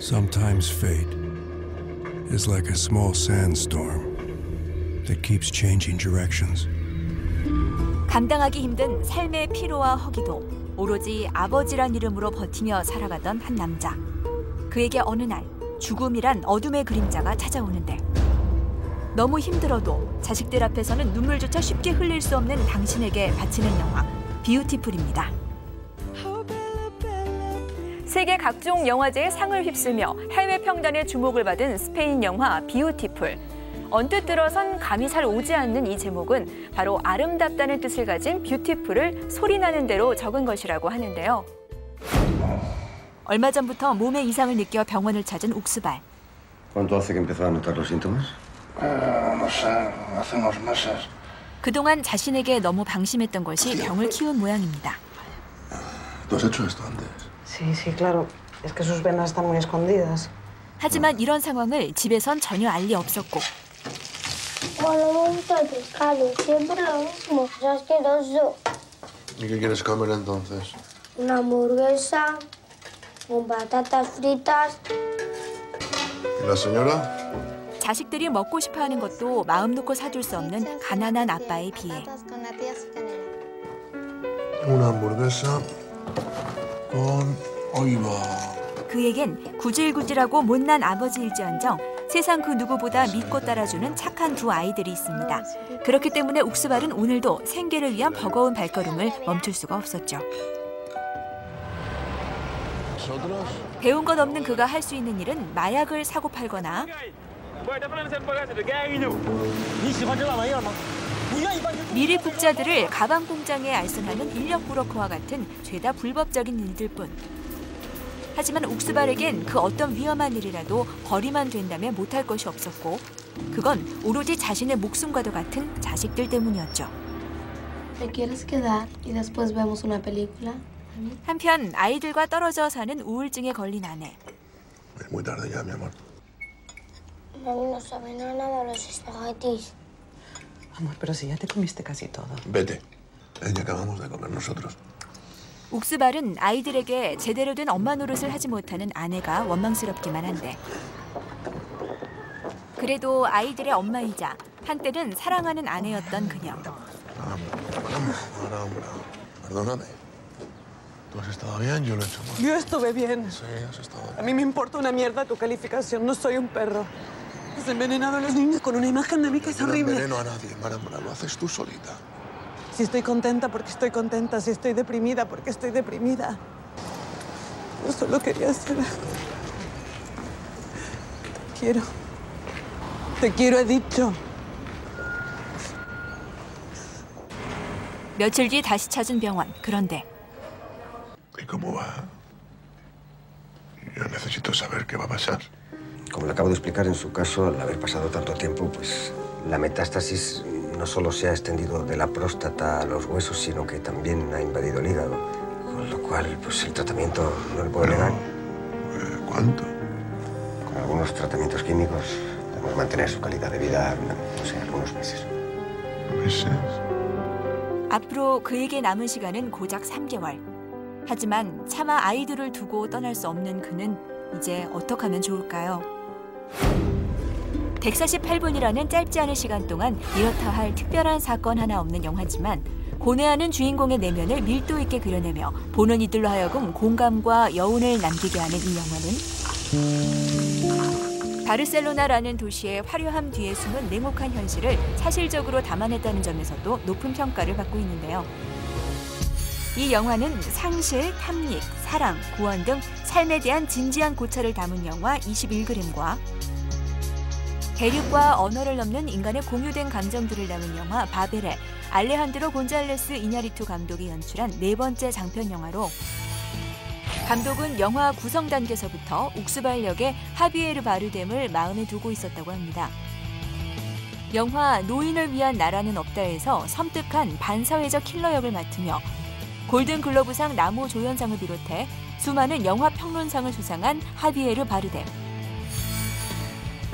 Sometimes fate is like a small sandstorm that keeps changing directions. 감당하기 힘든 삶의 피로와 허기도 오로지 아버지란 이름으로 버티며 살아가던 한 남자. 그에게 어느 날 죽음이란 어둠의 그림자가 찾아오는데 너무 힘들어도 자식들 앞에서는 눈물조차 쉽게 흘릴 수 없는 당신에게 바치는 영화 뷰티풀입니다. 세계 각종 영화제의 상을 휩쓸며 해외 평단의 주목을 받은 스페인 영화 뷰티풀. 언뜻 들어선 감이 잘 오지 않는 이 제목은 바로 아름답다는 뜻을 가진 뷰티풀을 소리나는 대로 적은 것이라고 하는데요. 얼마 전부터 몸에 이상을 느껴 병원을 찾은 욱스발. ¿Cuánto hace que empezó a notar los síntomas? No sé, hace unos meses. 그동안 자신에게 너무 방심했던 것이 병을 키운 모양입니다. ¿Tú has hecho esto antes? Sí, sí, claro. Es que sus venas están muy escondidas. 하지만 이런 상황을 집에선 전혀 알 리 없었고 Bueno, me gusta el pescado, siempre lo mismo, es asqueroso. ¿Y qué quieres comer entonces? Una hamburguesa con patatas fritas. ¿Y la señora? 자식들이 먹고 싶어하는 것도 마음 놓고 사줄 수 없는 가난한 아빠에 비해 Una hamburguesa con oliva. 그에겐 구질구질하고 못난 아버지일지언정 세상 그 누구보다 믿고 따라주는 착한 두 아이들이 있습니다. 그렇기 때문에 욱스발은 오늘도 생계를 위한 버거운 발걸음을 멈출 수가 없었죠. 배운 것 없는 그가 할 수 있는 일은 마약을 사고 팔거나 미리 국자들을 가방 공장에 알선하는 인력 브로커와 같은 죄다 불법적인 일들뿐. 하지만 욱스발에겐 그 어떤 위험한 일이라도 벌이만 된다면 못할 것이 없었고 그건 오로지 자신의 목숨과도 같은 자식들 때문이었죠. ¿Te quieres quedar y después vemos una película? 한편 아이들과 떨어져 사는 우울증에 걸린 아내. Es muy tarde ya, mi amor. Mami no sabe nada de los espaguetis. Amor, pero si ya te comiste casi todo. Vete. Ya acabamos de comer nosotros. 욱스발은 아이들에게 제대로 된 엄마 노릇을 하지 못하는 아내가 원망스럽기만 한데 그래도 아이들의 엄마이자 한때는 사랑하는 아내였던 그녀. Perdóname. ¿Tú has estado bien? Yo lo he hecho mal. Yo estuve bien. Sí, has estado bien. A mí me importa una mierda tu calificación. No soy un perro. Has envenenado a los niños con una imagen de mí que es No horrible. enveneno a nadie, Marambra. Lo haces tú solita. Si estoy contenta, porque estoy contenta. Si estoy deprimida, porque estoy deprimida. Yo solo quería ser... Te quiero, he dicho. 며칠 뒤 다시 찾은 병원. 그런데 ¿Y cómo va? Yo necesito saber qué va a pasar. Como le acabo de explicar, en su caso, al haber pasado tanto tiempo, pues la metástasis no solo se ha extendido de la próstata a los huesos, sino que también ha invadido el hígado. Con lo cual, pues el tratamiento no le puedo negar. ¿Cuánto? Con algunos tratamientos químicos podemos mantener su calidad de vida, no sé, algunos meses. ¿Meses? 앞으로 그에게 남은 시간은 고작 3개월. 하지만 차마 아이들을 두고 떠날 수 없는 그는 이제 어떻게 하면 좋을까요? 148분이라는 짧지 않은 시간 동안 이렇다 할 특별한 사건 하나 없는 영화지만 고뇌하는 주인공의 내면을 밀도 있게 그려내며 보는 이들로 하여금 공감과 여운을 남기게 하는 이 영화는 바르셀로나라는 도시의 화려함 뒤에 숨은 냉혹한 현실을 사실적으로 담아냈다는 점에서도 높은 평가를 받고 있는데요. 이 영화는 상실, 탐닉, 사랑, 구원 등 삶에 대한 진지한 고찰을 담은 영화 21g과 대륙과 언어를 넘는 인간의 공유된 감정들을 담은 영화 바벨의 알레한드로 곤잘레스 이냐리투 감독이 연출한 네 번째 장편 영화로 감독은 영화 구성 단계서부터 욱스발 역의 하비에르 바르뎀을 마음에 두고 있었다고 합니다. 영화 노인을 위한 나라는 없다에서 섬뜩한 반사회적 킬러 역을 맡으며 골든글로브상 나무조연상을 비롯해 수많은 영화 평론상을 수상한 하비에르 바르뎀.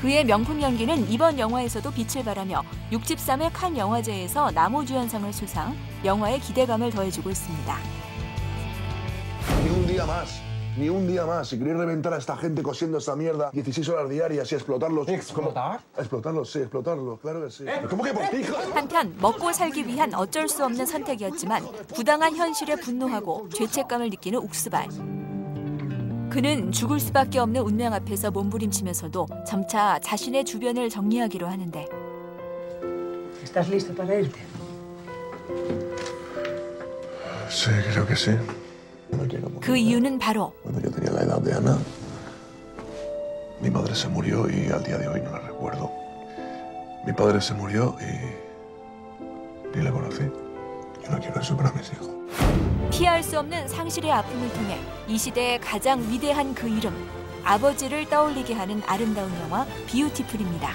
그의 명품 연기는 이번 영화에서도 빛을 발하며 63회 칸 영화제에서 나무주연상을 수상, 영화에 기대감을 더해주고 있습니다. Ni un día más. Ni un día más. Si queréis reventar a esta gente cosiendo esta mierda 16 horas diarias y explotarlos. ¿Explotar? Explotarlos, sí, explotarlos. Claro que sí. ¿Cómo que por ti, hija? 한편 먹고 살기 위한 어쩔 수 없는 선택이었지만 부당한 현실에 분노하고 죄책감을 느끼는 욱스발. 그는 죽을 수밖에 없는 운명 앞에서 몸부림치면서도 점차 자신의 주변을 정리하기로 하는데 ¿Estás listo para irte? Sí, creo que sí. No quiero morir. 그 이유는 바로 Cuando yo tenía la edad de Ana, mi madre se murió y al día de hoy no la recuerdo. Mi padre se murió y ni la conocí. Yo no quiero eso para mis hijos. 피할 수 없는 상실의 아픔을 통해 이 시대의 가장 위대한 그 이름, 아버지를 떠올리게 하는 아름다운 영화 뷰티풀입니다.